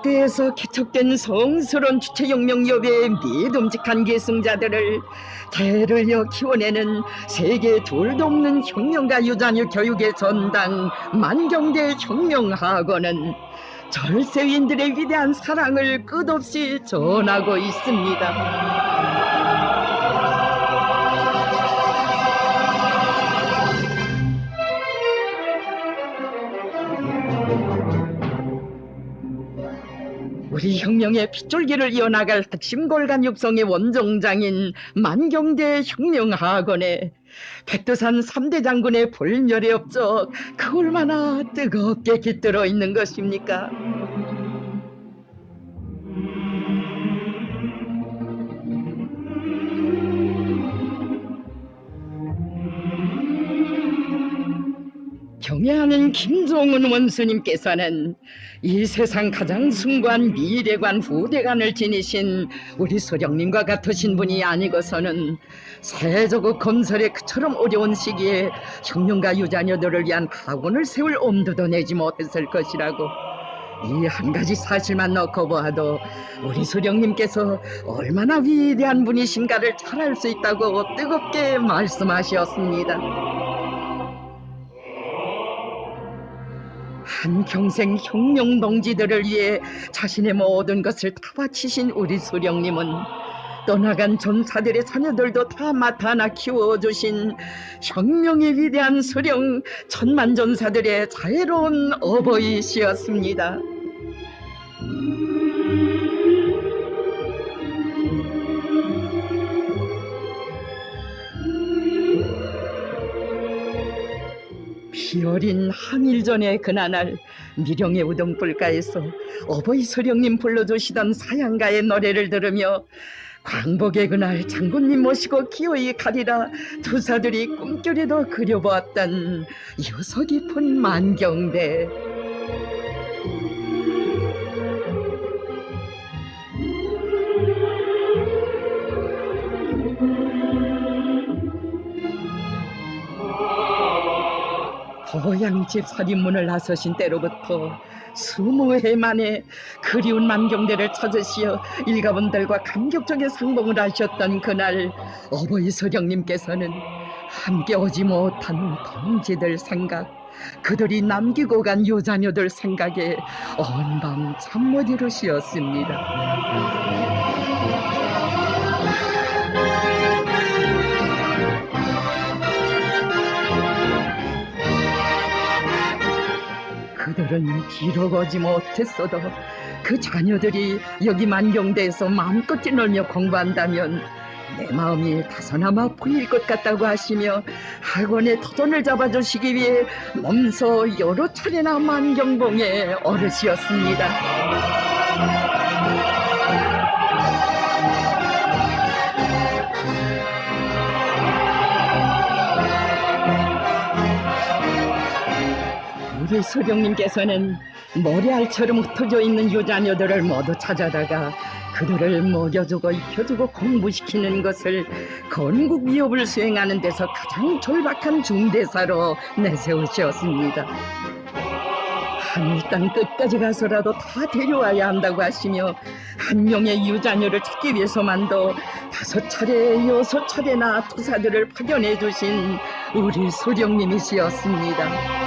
때에서 개척된 성스러운 주체혁명협의 믿음직한 계승자들을 대를 이어 키워내는 세계 둘도 없는 혁명가 유자녀 교육의 전당 만경대 혁명학원은 절세인들의 위대한 사랑을 끝없이 전하고 있습니다. 우리 혁명의 핏줄기를 이어나갈 핵심 골간 육성의 원정장인 만경대 혁명학원에 백두산 3대 장군의 불멸의 업적 그 얼마나 뜨겁게 깃들어 있는 것입니까? 경애하는 김종은 원수님께서는 이 세상 가장 숭고한 미래관 후대관을 지니신 우리 소령님과 같으신 분이 아니고서는 세조국 건설의 그처럼 어려운 시기에 혁명가 유자녀들을 위한 학원을 세울 엄두도 내지 못했을 것이라고, 이 한 가지 사실만 놓고 보아도 우리 소령님께서 얼마나 위대한 분이신가를 잘 알 수 있다고 뜨겁게 말씀하셨습니다. 한평생 혁명동지들을 위해 자신의 모든 것을 다 바치신 우리 소령님은 떠나간 전사들의 자녀들도 다 맡아 하나 키워주신 혁명의 위대한 소령 천만전사들의 자애로운 어버이시였습니다. 피 어린 항일전의 그나날 미령의 우동불가에서 어버이 소령님 불러주시던 사양가의 노래를 들으며 광복의 그날 장군님 모시고 기어이 가리라 투사들이 꿈결에도 그려보았던 유서 깊은 만경대. 고향집 살인문을 나서신 때로부터 20해 만에 그리운 만경대를 찾으시어 일가분들과 감격적인 상봉을 하셨던 그날 어버이 소령님께서는 함께 오지 못한 동지들 생각, 그들이 남기고 간 유자녀들 생각에 온 밤 잠 못 이루시었습니다. 그들은 비록 오지 못했어도 그 자녀들이 여기 만경대에서 마음껏 뛰놀며 공부한다면 내 마음이 다소나마 보일 것 같다고 하시며 학원의 터전을 잡아주시기 위해 몸소 여러 차례나 만경봉에 오르시었습니다. 우리 소령님께서는 모래알처럼 흩어져 있는 유자녀들을 모두 찾아다가 그들을 먹여주고 입혀주고 공부시키는 것을 건국 위협을 수행하는 데서 가장 절박한 중대사로 내세우셨습니다. 하늘 땅 끝까지 가서라도 다 데려와야 한다고 하시며 한 명의 유자녀를 찾기 위해서만도 5차례 6차례나 투사들을 파견해 주신 우리 소령님이시였습니다.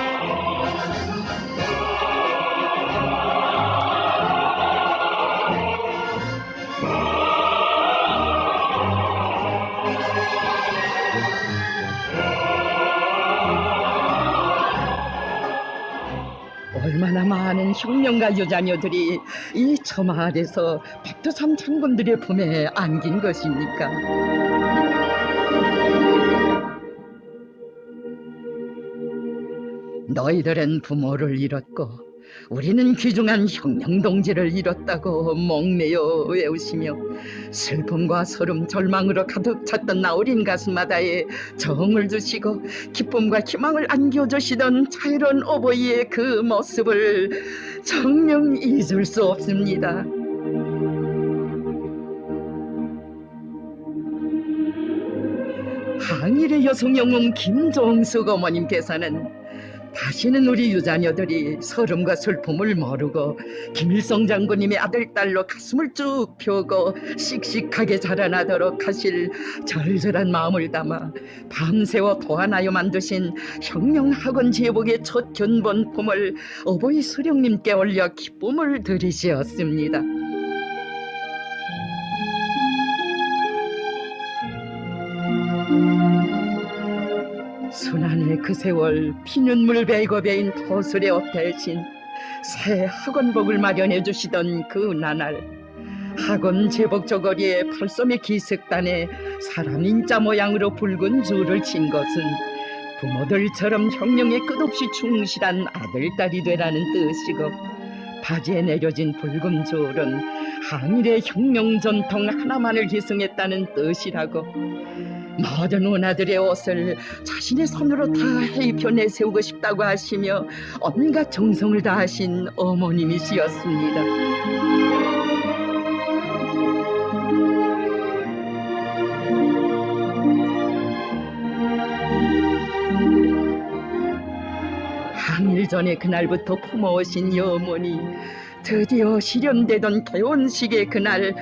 얼마나 많은 혁명가 유자녀들이 이 처마 아래서 백두산 장군들의 품에 안긴 것입니까? 너희들은 부모를 잃었고 우리는 귀중한 혁명동지를 잃었다고 목매어 외우시며 슬픔과 서름 절망으로 가득 찼던 나 어린 가슴마다에 정을 주시고 기쁨과 희망을 안겨주시던 자유로운 어버이의 그 모습을 정녕 잊을 수 없습니다. 항일의 여성 영웅 김종숙 어머님께서는 다시는 우리 유자녀들이 서름과 슬픔을 모르고 김일성 장군님의 아들 딸로 가슴을 쭉 펴고 씩씩하게 자라나도록 하실 절절한 마음을 담아 밤새워 도안하여 만드신 혁명학원 제복의 첫 견본품을 어버이 수령님께 올려 기쁨을 드리시었습니다. 순환의 그 세월 피눈물 베이고 베인 토술의 옷 대신 새 학원복을 마련해 주시던 그 나날, 학원 제복 저고리에 팔솜의 기색단에 사람 인자 모양으로 붉은 줄을 친 것은 부모들처럼 혁명에 끝없이 충실한 아들딸이 되라는 뜻이고, 바지에 내려진 붉은 줄은 항일의 혁명 전통 하나만을 희생했다는 뜻이라고, 모든 원아들의 옷을 자신의 손으로 다 해입혀 내세우고 싶다고 하시며 온갖 정성을 다하신 어머님이시였습니다. 항일 전에 그날부터 품어오신 이 어머니, 드디어 실현되던 개원식의 그날,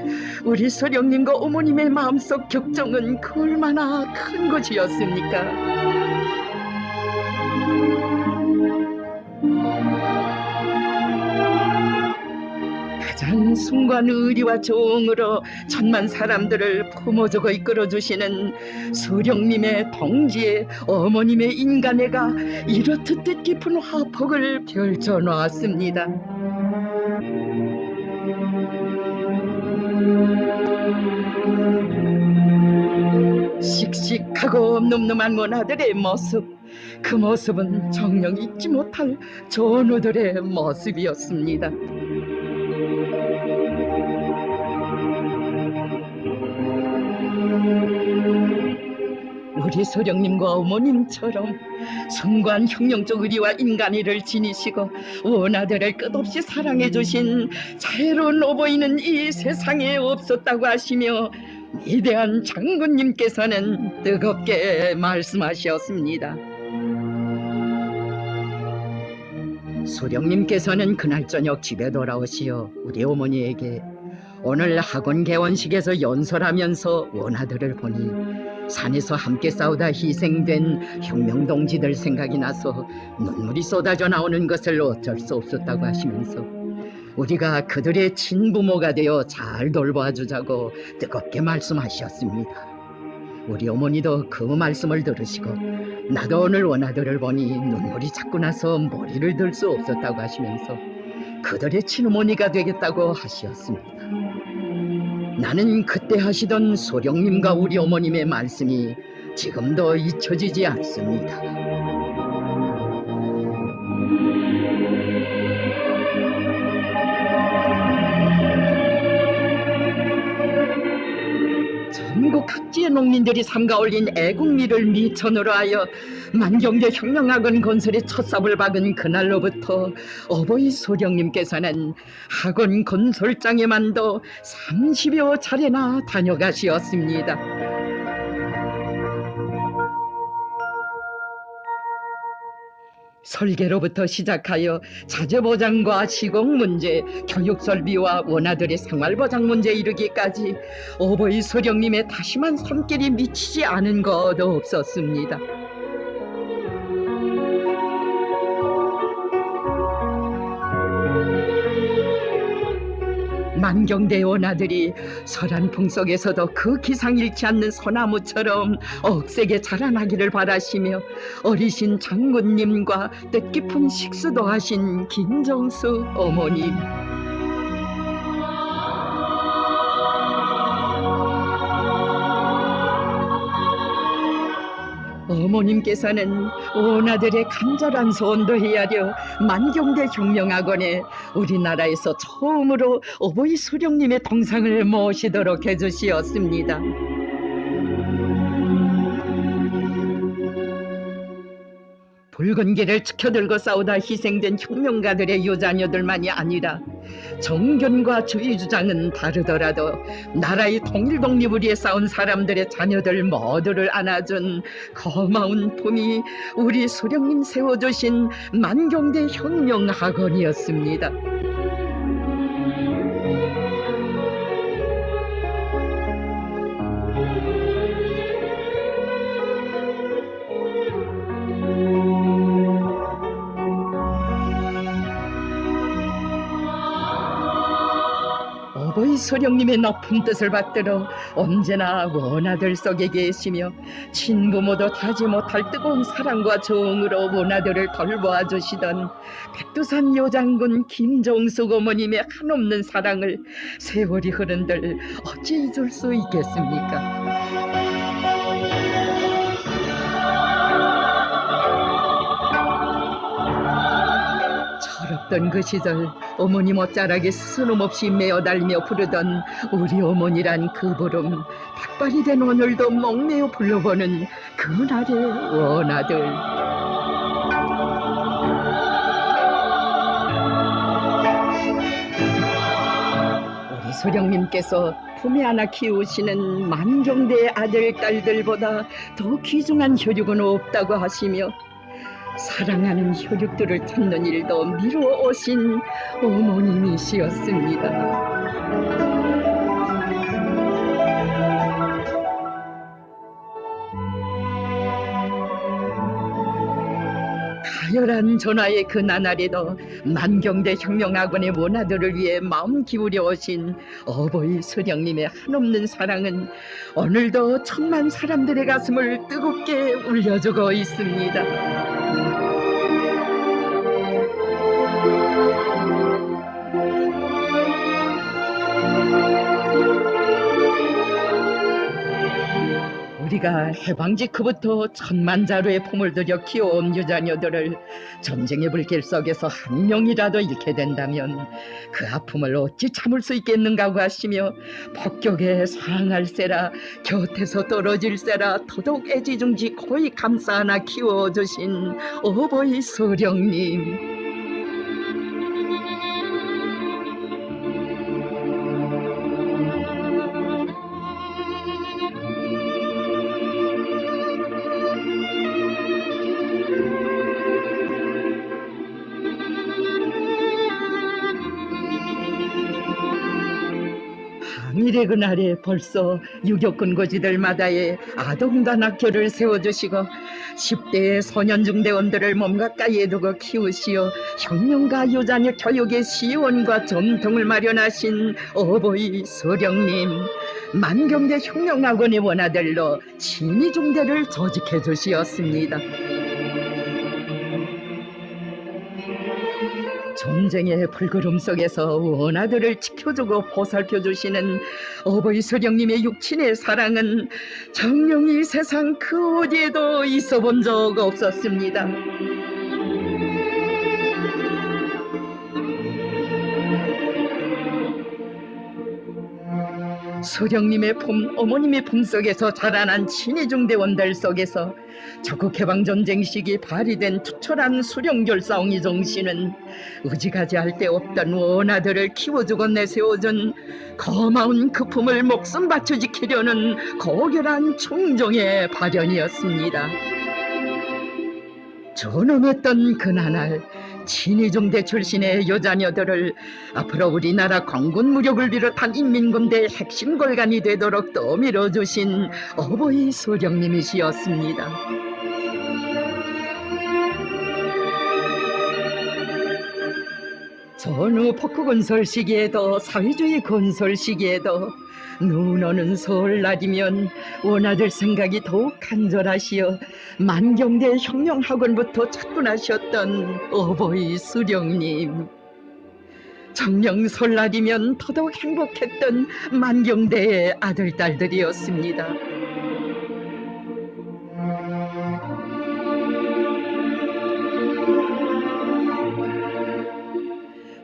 우리 소령님과 어머님의 마음속 격정은 그 얼마나 큰 것이었습니까? 가장 숭고한 의리와 정으로 천만 사람들을 품어주고 이끌어주시는 소령님의 동지에 어머님의 인간애가 이렇듯 뜻깊은 화폭을 펼쳐놓았습니다. 씩씩하고 늠름한 원아들의 모습, 그 모습은 정녕 잊지 못할 전우들의 모습이었습니다. 우리 소령님과 어머님처럼 숭고한 혁명적 의리와 인간의를 지니시고 원아들을 끝없이 사랑해 주신 자애로운 어버이는 이 세상에 없었다고 하시며, 위대한 장군님께서는 뜨겁게 말씀하셨습니다. 소령님께서는 그날 저녁 집에 돌아오시어 우리 어머니에게 오늘 학원 개원식에서 연설하면서 원아들을 보니 산에서 함께 싸우다 희생된 혁명동지들 생각이 나서 눈물이 쏟아져 나오는 것을 어쩔 수 없었다고 하시면서 우리가 그들의 친부모가 되어 잘 돌봐주자고 뜨겁게 말씀하셨습니다. 우리 어머니도 그 말씀을 들으시고 나도 오늘 원아들을 보니 눈물이 자꾸 나서 머리를 들 수 없었다고 하시면서 그들의 친어머니가 되겠다고 하시었습니다. 나는 그때 하시던 소령님과 우리 어머님의 말씀이 지금도 잊혀지지 않습니다. 전국 각지의 농민들이 삼가 올린 애국미를 미천으로 하여 만경대 혁명학원 건설의 첫 삽을 박은 그날로부터 어버이 소령님께서는 학원 건설장에만도 30여 차례나 다녀가시었습니다. 설계로부터 시작하여 자재보장과 시공 문제, 교육 설비와 원아들의 생활보장 문제에 이르기까지 어버이 소령님의 다심한 손길이 미치지 않은 것 없었습니다. 만경대 원아들이 설안풍 속에서도 그 기상 잃지 않는 소나무처럼 억세게 자라나기를 바라시며 어리신 장군님과 뜻깊은 식수도 하신 김정수 어머님, 어머님께서는 원아들의 간절한 소원도 헤아려 만경대 혁명학원에 우리나라에서 처음으로 어버이 수령님의 동상을 모시도록 해주시었습니다. 붉은 길을 지켜들고 싸우다 희생된 혁명가들의 여자녀들만이 아니라 정견과 주의 주장은 다르더라도 나라의 통일 독립을 위해 싸운 사람들의 자녀들 모두를 안아준 고마운 품이 우리 수령님 세워주신 만경대 혁명학원이었습니다. 어버이 소령님의 높은 뜻을 받들어 언제나 원아들 속에 계시며 친부모도 다지 못할 뜨거운 사랑과 정으로 원아들을 돌보아 주시던 백두산 요장군 김종숙 어머님의 한없는 사랑을 세월이 흐른들 어찌 잊을 수 있겠습니까? 철없던 그 시절 어머니 못자락에 스스럼 없이 메어달며 부르던 우리 어머니란 그 부름, 백발이 된 오늘도 목매어 불러보는 그날의 원아들. 우리 소령님께서 품에 안아 키우시는 만경대의 아들 딸들보다 더 귀중한 혈육은 없다고 하시며 사랑하는 혈육들을 찾는 일도 미루어 오신 어머님이시었습니다. 가열한 전화의 그 나날에도 만경대 혁명학원의 원아들을 위해 마음 기울여 오신 어버이 수령님의 한없는 사랑은 오늘도 천만 사람들의 가슴을 뜨겁게 울려주고 있습니다. 우리가 해방 직후부터 천만자루의 품을 들여 키워온 유자녀들을 전쟁의 불길 속에서 한 명이라도 잃게 된다면 그 아픔을 어찌 참을 수 있겠는가고 하시며 폭격에 상할세라 곁에서 떨어질세라 더더욱 애지중지 고이 감싸 안아 키워주신 어버이 소령님. 항일의 그날에 벌써 유격 근거지들마다의 아동단 학교를 세워주시고 10대의 소년중대원들을 몸 가까이에 두고 키우시어 혁명가 유자녀 교육의 시원과 전통을 마련하신 어버이 소령님, 만경대 혁명학원의 원아들로 친위중대를 조직해 주시었습니다. 전쟁의 불그름 속에서 원아들을 지켜주고 보살펴주시는 어버이 소령님의 육친의 사랑은 정령이 세상 그 어디에도 있어 본 적 없었습니다. 소령님의 품, 어머님의 품속에서 자라난 친위중대원들 속에서 적국해방전쟁 시기 발휘된 투철한 수령결사옹이 정신은 의지가지할 데 없던 원아들을 키워주고 내세워준 고마운 그 품을 목숨 바쳐 지키려는 고결한 충정의 발현이었습니다. 존엄했던 그나날 친위중대 출신의 여자녀들을 앞으로 우리나라 공군 무력을 비롯한 인민군대의 핵심 골간이 되도록 떠밀어 주신 어버이 소령님이시였습니다. 전후 포크 건설 시기에도 사회주의 건설 시기에도 눈 오는 설날이면 원아들 생각이 더욱 간절하시어 만경대 혁명학원부터 찾곤하셨던 어버이 수령님. 정령 설날이면 더더욱 행복했던 만경대의 아들딸들이었습니다.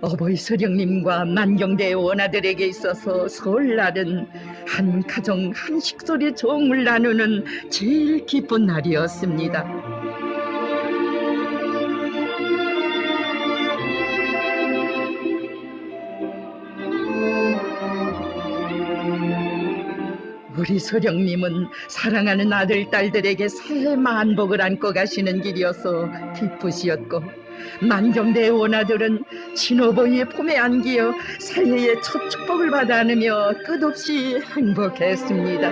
어버이 수령님과 만경대의 원아들에게 있어서 설날은 한 가정 한 식솔의 정을 나누는 제일 기쁜 날이었습니다. 우리 소령님은 사랑하는 아들, 딸들에게 새해 만복을 안고 가시는 길이어서 기쁘시었고, 만경대의 원아들은 친오보이의 품에 안기어 새해의 첫 축복을 받아 안으며 끝없이 행복했습니다.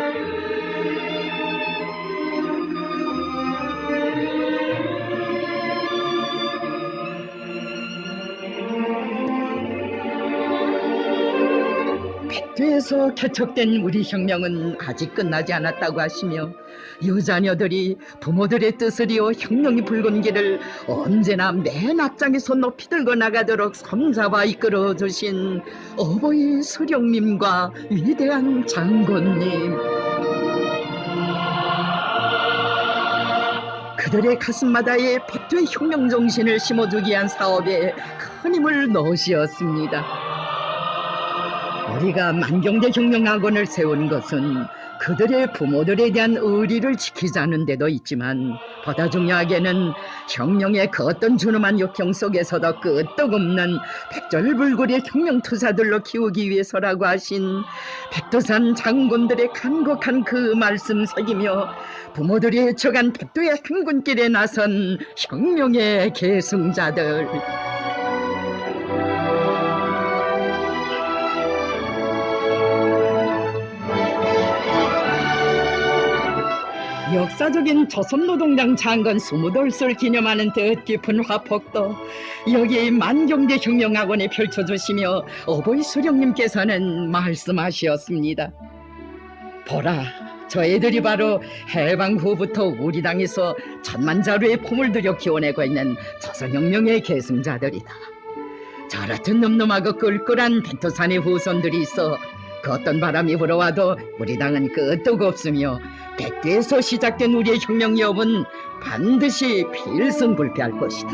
백두에서 개척된 우리 혁명은 아직 끝나지 않았다고 하시며, 여자녀들이 부모들의 뜻을 이어 혁명이 붉은 길을 언제나 맨 앞장에서 높이 들고 나가도록 손잡아 이끌어 주신 어버이 수령님과 위대한 장군님, 그들의 가슴마다에 백두의 혁명 정신을 심어주기 위한 사업에 큰 힘을 넣으시었습니다. 우리가 만경대 혁명학원을 세운 것은 그들의 부모들에 대한 의리를 지키자는 데도 있지만, 보다 중요하게는 혁명의 그 어떤 준엄한 역경 속에서도 끄떡없는 백절불굴의 혁명투사들로 키우기 위해서라고 하신 백두산 장군들의 간곡한 그 말씀 새기며, 부모들이 헤쳐간 백두의 행군길에 나선 혁명의 계승자들, 역사적인 조선노동당 창건 20돌을 기념하는 뜻깊은 화폭도 여기 만경대 혁명학원에 펼쳐주시며 어버이 수령님께서는 말씀하셨습니다. 보라, 저 애들이 바로 해방 후부터 우리 당에서 천만자루의 품을 들여 키워내고 있는 조선혁명의 계승자들이다. 저렇듯 늠름하고 꿀꿀한 백두산의 후손들이 있어 그 어떤 바람이 불어와도 우리 당은 끄떡 없으며, 백두에서 시작된 우리의 혁명 여업은 반드시 필승불패할 것이다.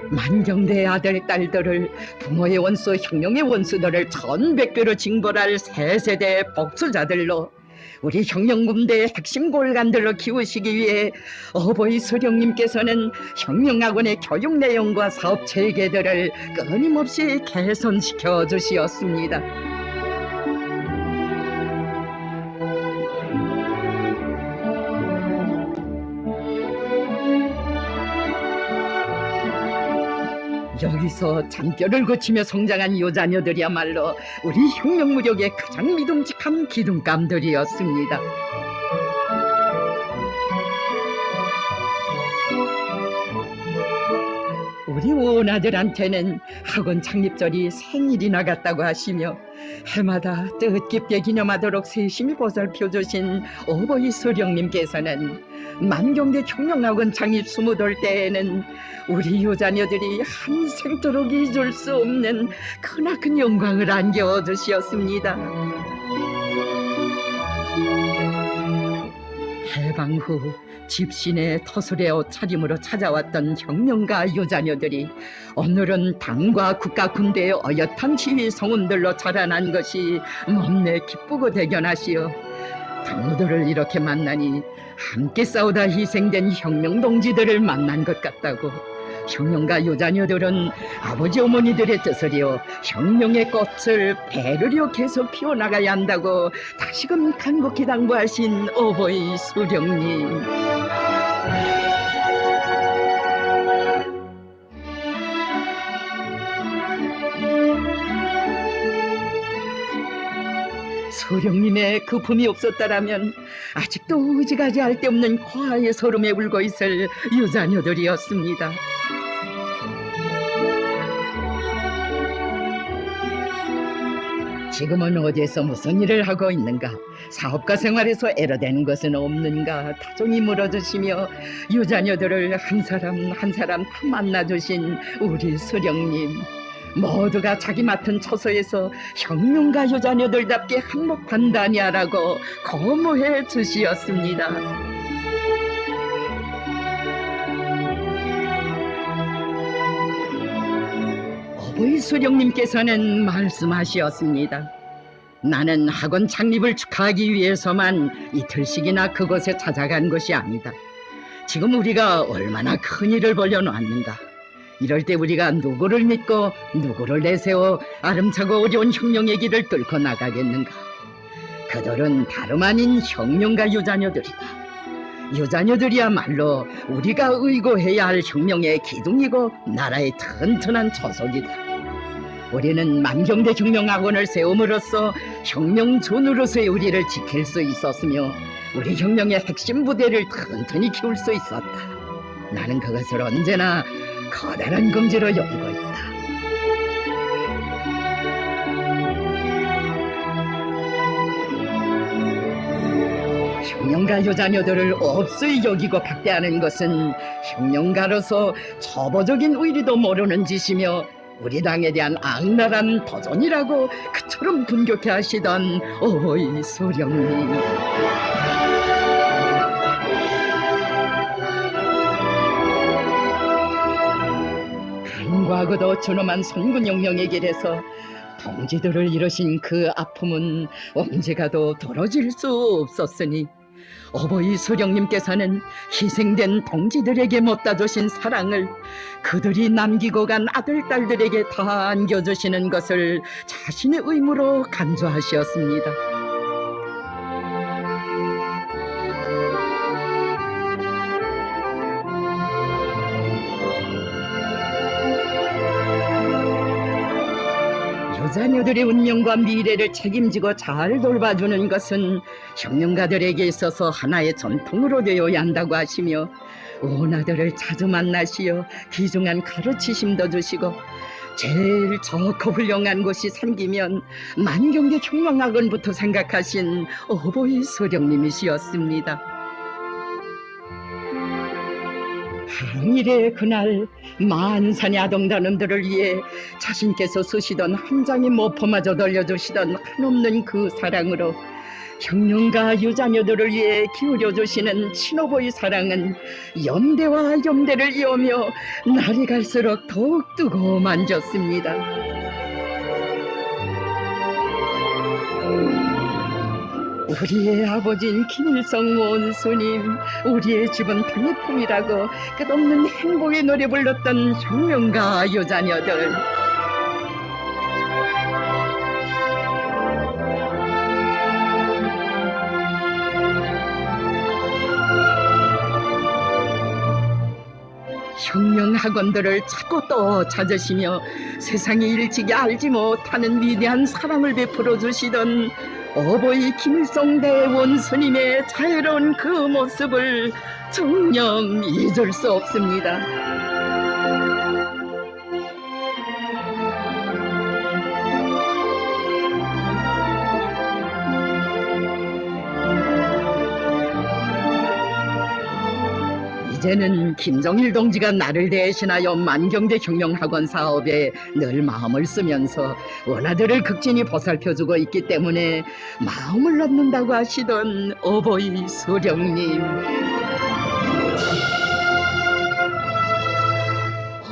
만경대의 아들, 딸들을 부모의 원수, 혁명의 원수들을 천백배로 징벌할 새 세대의 복수자들로, 우리 혁명군대의 핵심 골간들로 키우시기 위해 어버이 수령님께서는 혁명학원의 교육 내용과 사업 체계들을 끊임없이 개선시켜 주시었습니다. 여기서 잔뼈를 거치며 성장한 여자녀들이야말로 우리 혁명 무력의 가장 믿음직한 기둥감들이었습니다. 우리 원아들한테는 학원 창립절이 생일이나 같다고 하시며, 해마다 뜻깊게 기념하도록 세심히 보살펴주신 어버이 수령님께서는 만경대 혁명학원 창립 20돌 때에는 우리 여자녀들이 한생토록 잊을 수 없는 크나큰 영광을 안겨주시었습니다. 해방 후 집신의 터술의 옷차림으로 찾아왔던 혁명가 여자녀들이 오늘은 당과 국가 군대의 어엿한 지휘 성운들로 자라난 것이 몸내 기쁘고 대견하시어, 당무들을 이렇게 만나니 함께 싸우다 희생된 혁명동지들을 만난 것 같다고, 혁명가 여자녀들은 아버지 어머니들의 뜻을 이어 혁명의 꽃을 배르려 계속 피워나가야 한다고 다시금 간곡히 당부하신 어버이 수령님, 수령님의 그 품이 없었다라면 아직도 의지가지 할 데 없는 과의 서름에 울고 있을 여자녀들이었습니다. 지금은 어디에서 무슨 일을 하고 있는가, 사업가 생활에서 애로되는 것은 없는가 다정히 물어주시며 여자녀들을 한 사람 한 사람 다 만나주신 우리 수령님, 모두가 자기 맡은 처소에서 혁명가 여자녀들답게 한몫한다니 하라고 거무해 주시었습니다. 어버이 수령님께서는 말씀하시었습니다. 나는 학원 창립을 축하하기 위해서만 이틀씩이나 그곳에 찾아간 것이 아니다. 지금 우리가 얼마나 큰 일을 벌여놓았는가. 이럴 때 우리가 누구를 믿고 누구를 내세워 아름차고 어려운 혁명의 길을 뚫고 나가겠는가? 그들은 다름 아닌 혁명가 유자녀들이다. 유자녀들이야말로 우리가 의거해야 할 혁명의 기둥이고 나라의 튼튼한 초석이다. 우리는 만경대 혁명학원을 세움으로써 혁명전으로서의 우리를 지킬 수 있었으며 우리 혁명의 핵심 부대를 튼튼히 키울 수 있었다. 나는 그것을 언제나 커다란 긍지로 여기고 있다. 혁명가 여자녀들을 없이 여기고 박대하는 것은 혁명가로서 초보적인 의리도 모르는 짓이며 우리 당에 대한 악랄한 도전이라고 그처럼 분격해 하시던 오이 소령님. 과거도 존엄한 선군혁명의 길에서 동지들을 잃으신 그 아픔은 언제 가도 덜어질 수 없었으니 어버이 소령님께서는 희생된 동지들에게 못다 주신 사랑을 그들이 남기고 간 아들, 딸들에게 다 안겨주시는 것을 자신의 의무로 간주하셨습니다. 여자녀들의 운명과 미래를 책임지고 잘 돌봐주는 것은 혁명가들에게 있어서 하나의 전통으로 되어야 한다고 하시며 원아들을 자주 만나시어 귀중한 가르치심도 주시고 제일 좋고 훌륭한 곳이 생기면 만경대 혁명학원부터 생각하신 어버이 소령님이시었습니다. 항일의 그날 만산의 아동단원들을 위해 자신께서 쓰시던 한 장의 모포마저 돌려주시던 한없는 그 사랑으로 혁명가 유자녀들을 위해 기울여주시는 친어버이 사랑은 염대와 염대를 이으며 날이 갈수록 더욱 뜨거워만졌습니다. 우리의 아버지인 김일성 원수님, 우리의 집은 땅의 품이라고 끝없는 행복의 노래 불렀던 혁명가 여자녀들. 혁명학원들을 찾고 또 찾으시며 세상이 일찍이 알지 못하는 위대한 사랑을 베풀어 주시던 어버이 김일성 대원스님의 자유로운 그 모습을 정녕 잊을 수 없습니다. 이제는 김정일 동지가 나를 대신하여 만경대 혁명학원 사업에 늘 마음을 쓰면서 원아들을 극진히 보살펴주고 있기 때문에 마음을 놓는다고 하시던 어버이 소령님.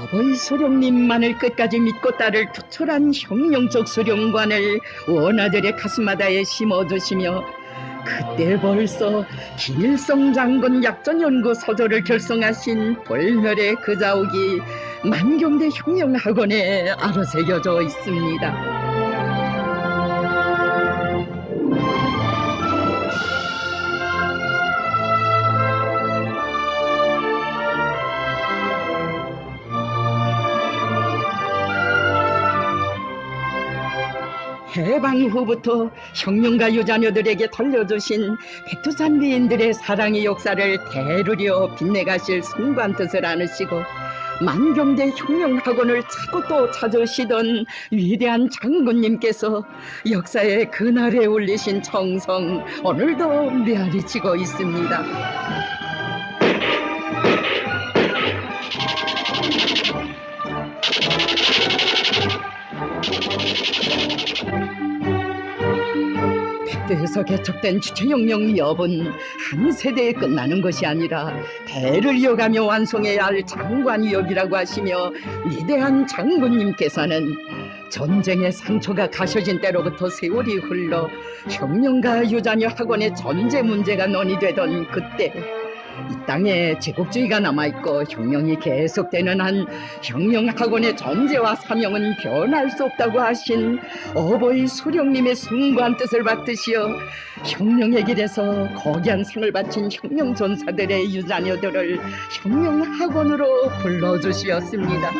어버이 소령님만을 끝까지 믿고 따를 투철한 혁명적 소령관을 원아들의 가슴마다에 심어주시며 그때 벌써 김일성 장군 약전연구 서조를 결성하신 볼멸의 그 자욱이 만경대 혁명학원에 아로새겨져 있습니다. 해방 후부터 혁명가 유자녀들에게 돌려주신 백두산 미인들의 사랑의 역사를 대르려 빛내가실 숭고한 뜻을 안으시고 만경대 혁명학원을 찾고 또 찾으시던 위대한 장군님께서 역사의 그날에 울리신 청성 오늘도 메아리치고 있습니다. 백두에서 개척된 주체혁명 위협은 한 세대에 끝나는 것이 아니라 대를 이어가며 완성해야 할 장관 위협이라고 하시며 위대한 장군님께서는 전쟁의 상처가 가셔진 때로부터 세월이 흘러 혁명가 유자녀 학원의 전제 문제가 논의되던 그때 이 땅에 제국주의가 남아있고 혁명이 계속되는 한 혁명학원의 존재와 사명은 변할 수 없다고 하신 어버이 소령님의 숭고한 뜻을 받드시어 혁명의 길에서 거대한 상을 바친 혁명전사들의 유자녀들을 혁명학원으로 불러주시었습니다.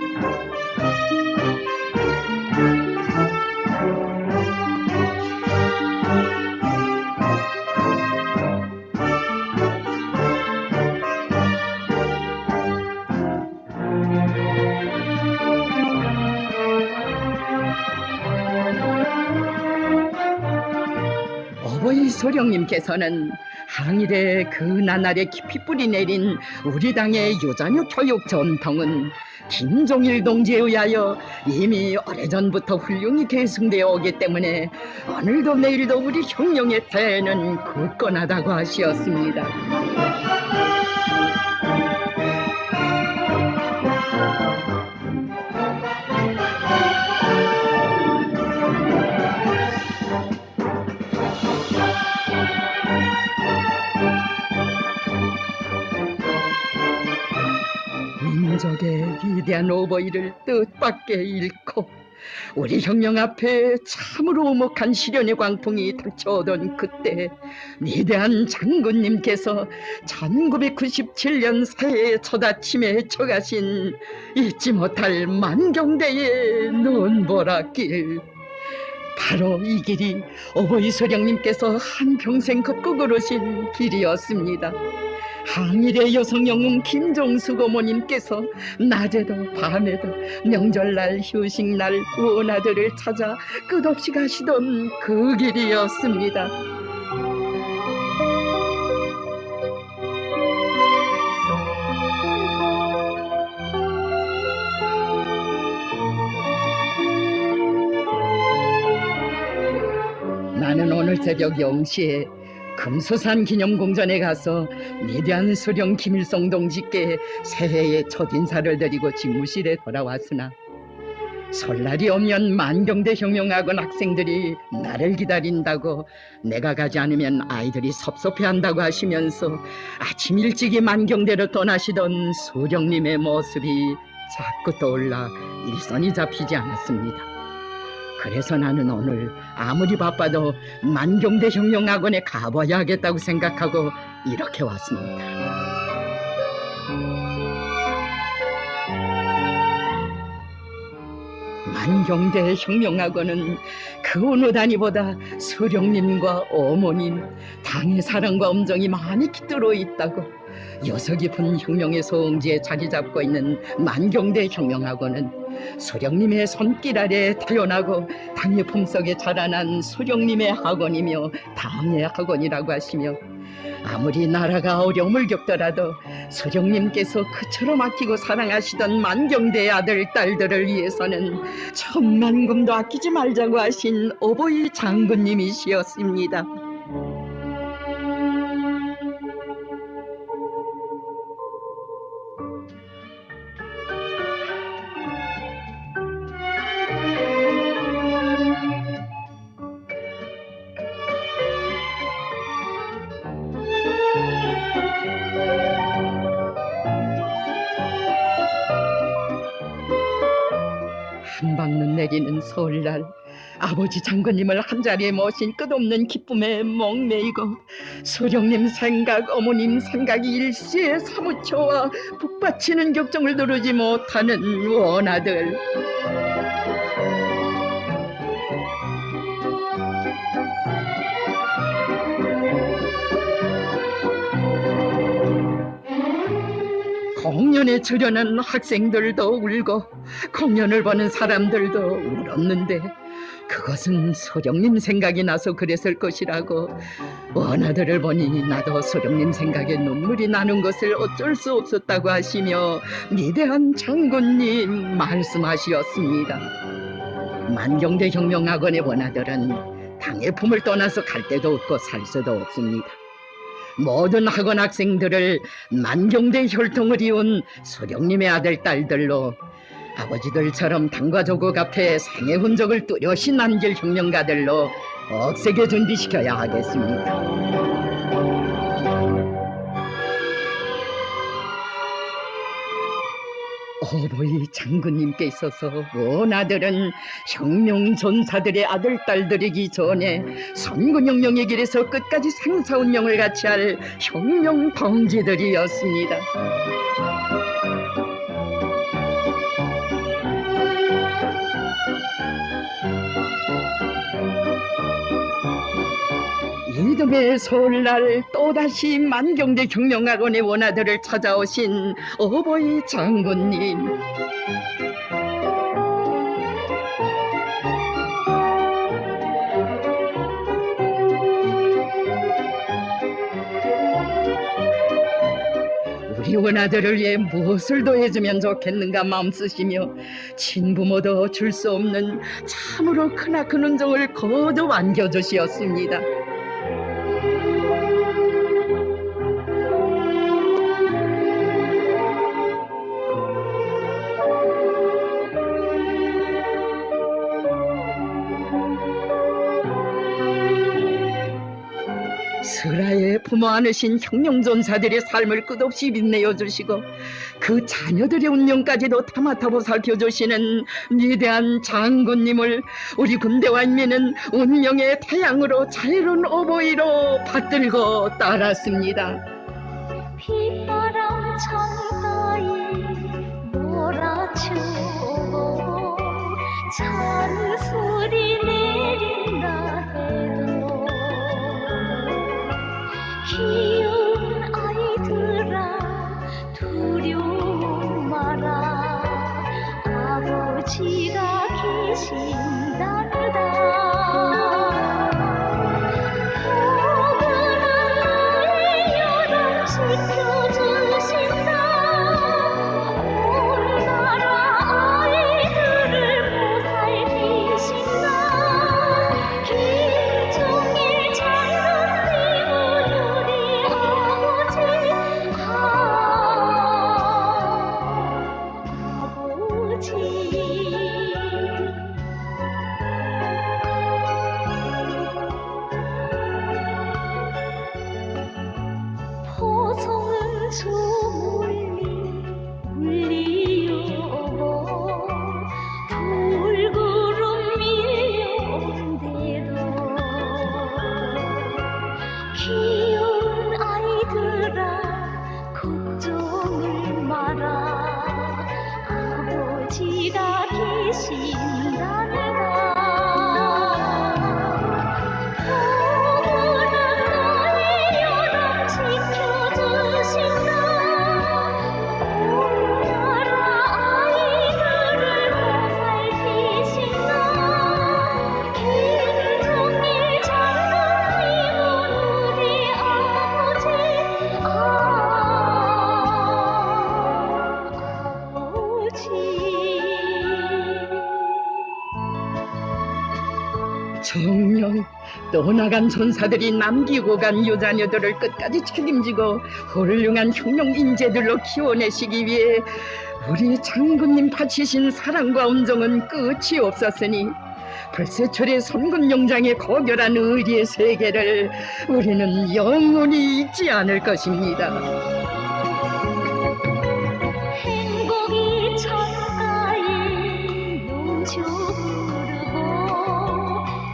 어버이 소령님께서는 항일의 그 나날에 깊이 뿌리 내린 우리 당의 유자녀 교육 전통은 김종일 동지에 의하여 이미 오래전부터 훌륭히 계승되어 오기 때문에 오늘도 내일도 우리 혁명의 태는 굳건하다고 하시었습니다. 민족의 위대한 오버이를 뜻밖의 잃고 우리 혁명 앞에 참으로 오목한 시련의 광풍이 닥쳐오던 그때 위대한 장군님께서 1997년 새해 첫 아침에 헤쳐가신 잊지 못할 만경대의 눈보라길, 바로 이 길이 어버이 소령님께서 한평생 걷고 걸으신 길이었습니다. 항일의 여성 영웅 김종숙 어머님께서 낮에도 밤에도 명절날 휴식날 원아들을 찾아 끝없이 가시던 그 길이었습니다. 나는 오늘 새벽 0시에 금수산 기념공전에 가서 위대한 소령 김일성 동지께 새해의 첫 인사를 드리고 집무실에 돌아왔으나 설날이 오면 만경대 혁명학원 학생들이 나를 기다린다고, 내가 가지 않으면 아이들이 섭섭해한다고 하시면서 아침 일찍이 만경대로 떠나시던 소령님의 모습이 자꾸 떠올라 일선이 잡히지 않았습니다. 그래서 나는 오늘 아무리 바빠도 만경대 혁명학원에 가봐야 하겠다고 생각하고 이렇게 왔습니다. 만경대 혁명학원은 그 어느 단위보다 소령님과 어머님, 당의 사랑과 음정이 많이 깃들어 있다고, 여서 깊은 혁명의 소음지에 자리 잡고 있는 만경대 혁명학원은 소령님의 손길 아래 태어나고 당의 품속에 자라난 소령님의 학원이며 당의 학원이라고 하시며, 아무리 나라가 어려움을 겪더라도 소령님께서 그처럼 아끼고 사랑하시던 만경대의 아들, 딸들을 위해서는 천만금도 아끼지 말자고 하신 어버이 장군님이시었습니다. 한방눈 내리는 설날, 아버지 장군님을 한자리에 모신 끝없는 기쁨에 목매이고 소령님 생각, 어머님 생각이 일시에 사무쳐와 북받치는 격정을 누르지 못하는 원아들. 공연에 출연한 학생들도 울고 공연을 보는 사람들도 울었는데 그것은 소령님 생각이 나서 그랬을 것이라고, 원아들을 보니 나도 소령님 생각에 눈물이 나는 것을 어쩔 수 없었다고 하시며 위대한 장군님 말씀하시었습니다. 만경대 혁명학원의 원아들은 당의 품을 떠나서 갈 데도 없고 살 수도 없습니다. 모든 학원 학생들을 만경대 혈통을 이룬 소령님의 아들, 딸들로 아버지들처럼 당과 조국 앞에 생의 흔적을 뚜렷이 남길 혁명가들로 억세게 준비시켜야 하겠습니다. 어버이 장군님께 있어서 원아들은 혁명 전사들의 아들 딸들이기 전에 선군혁명의 길에서 끝까지 생사운명을 같이 할 혁명 동지들이었습니다. 이듬해 설날 또다시 만경대 혁명학원의 원아들을 찾아오신 어버이 장군님. 우리 원아들을 위해 무엇을 더해주면 좋겠는가 마음쓰시며 친부모도 줄 수 없는 참으로 크나큰 은총을 거듭 안겨주시었습니다. 슬하에 부모 안으신 혁명전사들의 삶을 끝없이 빛내어 주시고 그 자녀들의 운명까지도 타마타 보살펴 주시는 위대한 장군님을 우리 군대와 인민은 운명의 태양으로 자유로운 어버이로 받들고 따랐습니다. 빗바람 창가에 몰아치고 잔소리 내린다 해도 귀여운 아이들아 두려워 마라 아버지가 계신단다. 지켜주신다. 온 나라 아이들을 보살피신다. 김종일 장군님은 우리 아버지 포성은 소문이 울리어고 불구름 밀려온대도 귀여운 아이들아 걱정을 마라 아버지가 계신단다. 지켜주신다. 온 나라 아이들을 보살피신다. 김종일 장군님은 우리 아버지 정녕 떠나간 전사들이 남기고 간 유자녀들을 끝까지 책임지고 훌륭한 혁명 인재들로 키워내시기 위해 우리 장군님 바치신 사랑과 온정은 끝이 없었으니 불세출의 선군용장의 고결한 의리의 세계를 우리는 영원히 잊지 않을 것입니다. 행복이 창가에 농주 부르고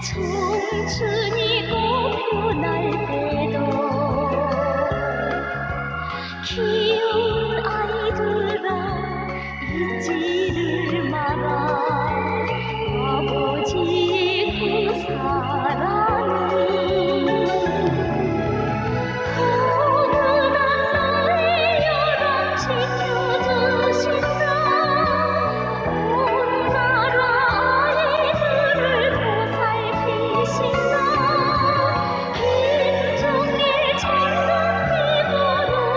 청춘이 꽃피날 때도 귀여운 아이들아 잊지를 마라 아버지의 그 사랑이 포근한 나의 여름 지켜주신다. 온 나라 아이들을 보살피신다. 김종일 장군님은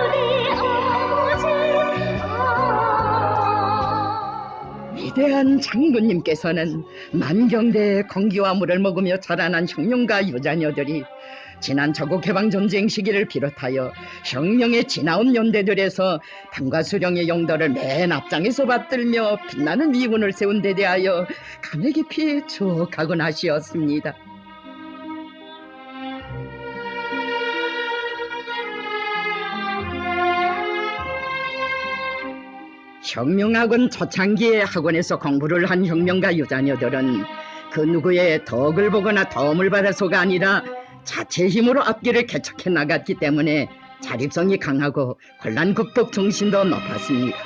우리 아버지 위대한 장군님께서는 만경대의 공기와 물을 먹으며 자라난 혁명가 유자녀들이 지난 저국 해방전쟁 시기를 비롯하여 혁명의 지나온 연대들에서 당과 수령의 용도를 맨 앞장에서 받들며 빛나는 위군을 세운 데 대하여 감회 깊이 추억하곤 하시었습니다. 혁명학원 초창기에 학원에서 공부를 한 혁명가 유자녀들은 그 누구의 덕을 보거나 도움을 받아서가 아니라 자체 힘으로 앞길을 개척해 나갔기 때문에 자립성이 강하고 혼란 극복 정신도 높았습니다.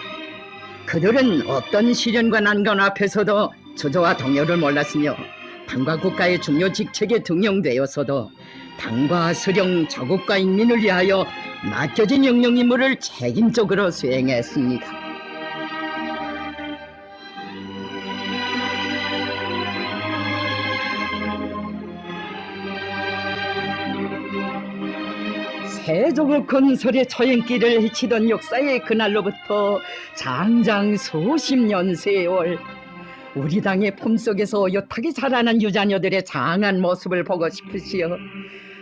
그들은 어떤 시련과 난관 앞에서도 저조와 동요를 몰랐으며 당과 국가의 중요 직책에 등용되어서도 당과 수령, 자국과 인민을 위하여 맡겨진 영령 임무를 책임적으로 수행했습니다. 세조국 건설의 초행길을 헤치던 역사의 그날로부터 장장 수십 년 세월, 우리 당의 품속에서 오젓하게 자라난 유자녀들의 장한 모습을 보고 싶으시어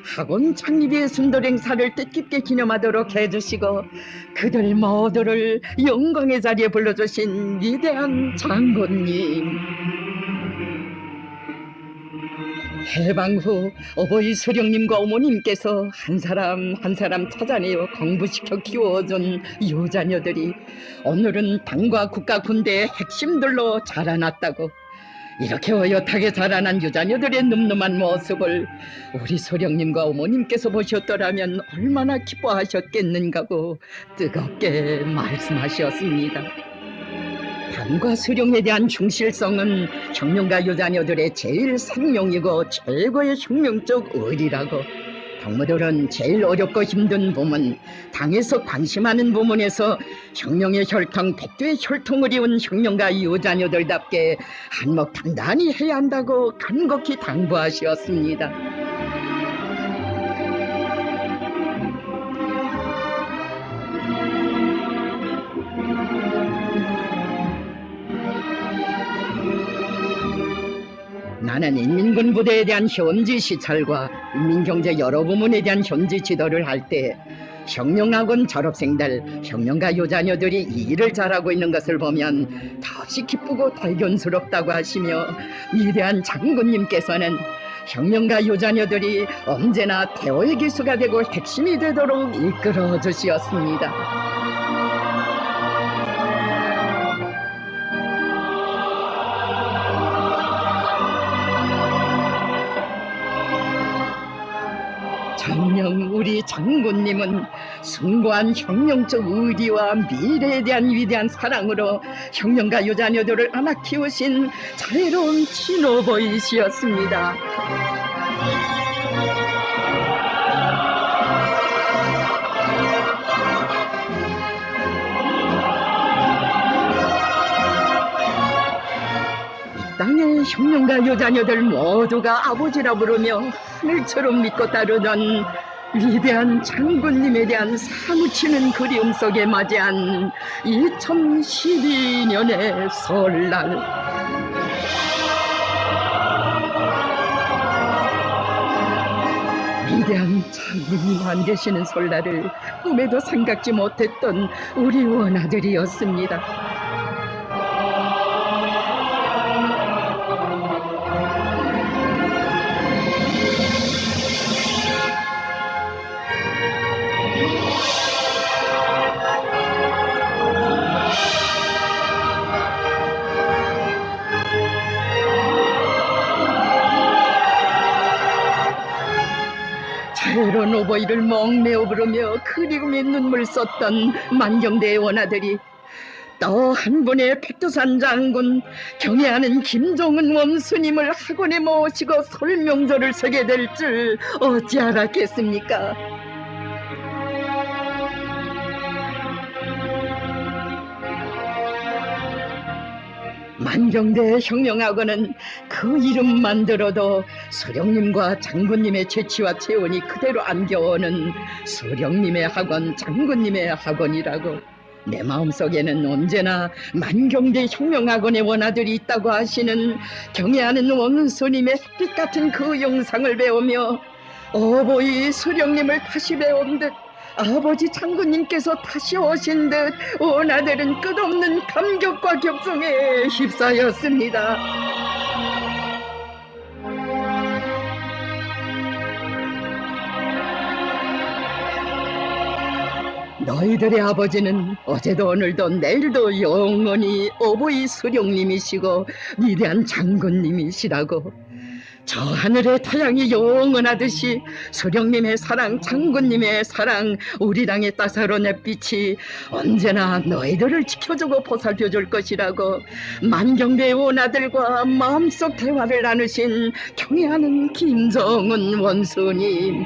학원 창립의 순돌 행사를 뜻깊게 기념하도록 해주시고 그들 모두를 영광의 자리에 불러주신 위대한 장군님, 해방 후 어버이 수령님과 어머님께서 한 사람 한 사람 찾아내어 공부시켜 키워준 유자녀들이 오늘은 당과 국가 군대의 핵심들로 자라났다고, 이렇게 어엿하게 자라난 유자녀들의 늠름한 모습을 우리 수령님과 어머님께서 보셨더라면 얼마나 기뻐하셨겠는가고 뜨겁게 말씀하셨습니다. 당과 수령에 대한 충실성은 혁명가 유자녀들의 제일 생명이고 최고의 혁명적 의리라고, 당무들은 제일 어렵고 힘든 부문, 당에서 관심하는 부문에서 혁명의 혈통, 백두의 혈통을 이룬 혁명가 유자녀들답게 한몫 단단히 해야 한다고 간곡히 당부하셨습니다. 나는 인민군 부대에 대한 현지 시찰과 인민경제 여러 부문에 대한 현지 지도를 할 때 혁명학원 졸업생들, 혁명가 유자녀들이 이 일을 잘하고 있는 것을 보면 더없이 기쁘고 대견스럽다고 하시며 위대한 장군님께서는 혁명가 유자녀들이 언제나 태호의 기수가 되고 핵심이 되도록 이끌어 주시었습니다. 정녕 우리 장군님은 숭고한 혁명적 의리와 미래에 대한 위대한 사랑으로 혁명가 유자녀들을 안아 키우신 자애로운 친오보이시였습니다. 땅의 혁명가 유자녀들 모두가 아버지라 부르며 하늘처럼 믿고 따르던 위대한 장군님에 대한 사무치는 그리움 속에 맞이한 2012년의 설날, 위대한 장군님 안 계시는 설날을 꿈에도 생각지 못했던 우리 원아들이었습니다. 새로운 오보이를 멍내어 부르며 그리움의 눈물 쏟던 만경대의 원아들이 또 한 분의 백두산 장군, 경애하는 김종은 원수님을 학원에 모시고 설명조를 서게 될 줄 어찌 알았겠습니까? 만경대 혁명학원은 그 이름만 들어도 수령님과 장군님의 재치와 체온이 그대로 안겨오는 수령님의 학원, 장군님의 학원이라고, 내 마음속에는 언제나 만경대 혁명학원의 원아들이 있다고 하시는 경애하는 원수님의 햇빛 같은 그 영상을 배우며 어버이 수령님을 다시 배운 듯, 아버지 장군님께서 다시 오신 듯 원아들은 끝없는 감격과 격성에 휩싸였습니다. 너희들의 아버지는 어제도 오늘도 내일도 영원히 어버이 수령님이시고 위대한 장군님이시라고. 저 하늘의 태양이 영원하듯이 수령님의 사랑, 장군님의 사랑, 우리 땅의 따사로운 햇빛이 언제나 너희들을 지켜주고 보살펴줄 것이라고 만경대의 원아들과 마음속 대화를 나누신 경애하는 김정은 원수님.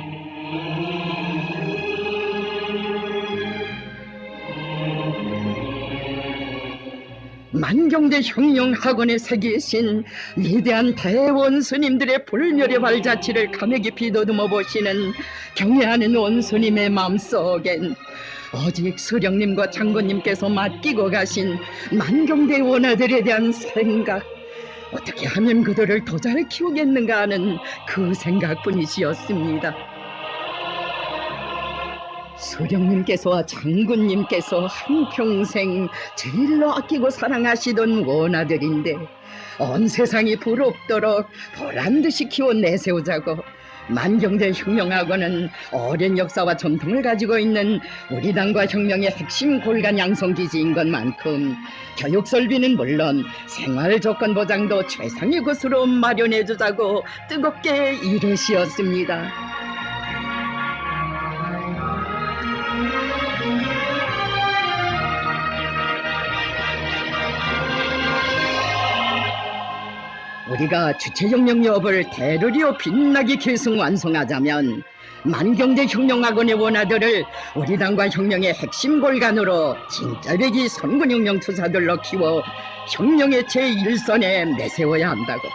만경대 혁명학원에서 계신 위대한 대원수님들의 불멸의 발자취를 감회 깊이 더듬어 보시는 경애하는 원수님의 마음속엔 오직 수령님과 장군님께서 맡기고 가신 만경대 원아들에 대한 생각, 어떻게 하면 그들을 더 잘 키우겠는가 하는 그 생각뿐이시었습니다. 수령님께서와 장군님께서 한평생 제일로 아끼고 사랑하시던 원아들인데 온 세상이 부럽도록 보란듯이 키워 내세우자고 만경대 혁명학원은 오랜 역사와 전통을 가지고 있는 우리 당과 혁명의 핵심 골간 양성기지인 것만큼 교육 설비는 물론 생활 조건 보장도 최상의 것으로 마련해주자고 뜨겁게 이르시었습니다. 우리가 주체혁명 여업을 대르리오 빛나게 계승 완성하자면 만경대 혁명학원의 원아들을 우리 당과 혁명의 핵심 골간으로 진짜배기 선군혁명 투사들로 키워 혁명의 제1선에 내세워야 한다고.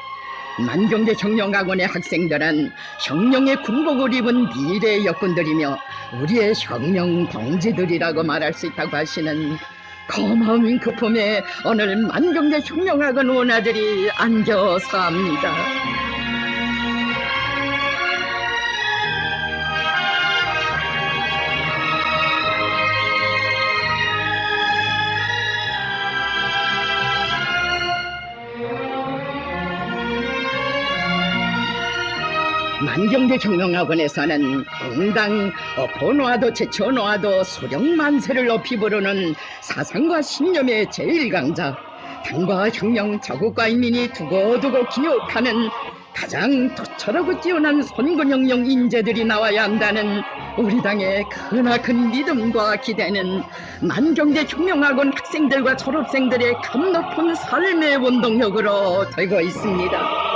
만경대 혁명학원의 학생들은 혁명의 군복을 입은 미래의 역군들이며 우리의 혁명 동지들이라고 말할 수 있다고 하시는 고마운 그 품에 오늘 만경대 혁명학원 원아들이 안겨 삽니다. 만경대 혁명학원에서는 응당 번호와도 제쳐놓아도 수령만세를 높이 부르는 사상과 신념의 제1강자, 당과 혁명, 자국과 인민이 두고두고 기억하는 가장 도철하고 뛰어난 선군혁명 인재들이 나와야 한다는 우리 당의 크나큰 믿음과 기대는 만경대 혁명학원 학생들과 졸업생들의 감높은 삶의 원동력으로 되고 있습니다.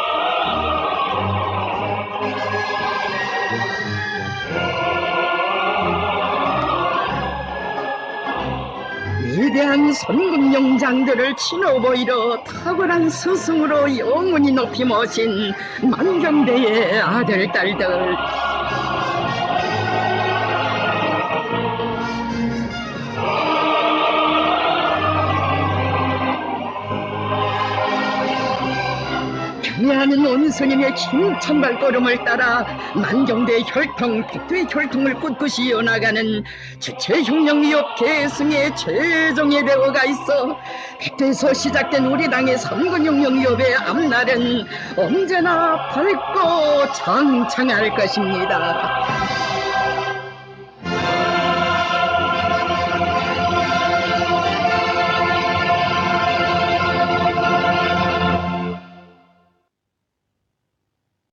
위대한 선군용장들을 친어보이러 탁월한 스승으로 영원히 높이 모신 만경대의 아들, 딸들. 경애하는 원수님의 힘찬 발걸음을 따라 만경대 혈통, 백두의 혈통을 꿋꿋이 이어나가는 주체혁명위협 계승의 최종의 배후가 있어 백두에서 시작된 우리 당의 선군혁명위협의 앞날은 언제나 밝고 장창할 것입니다.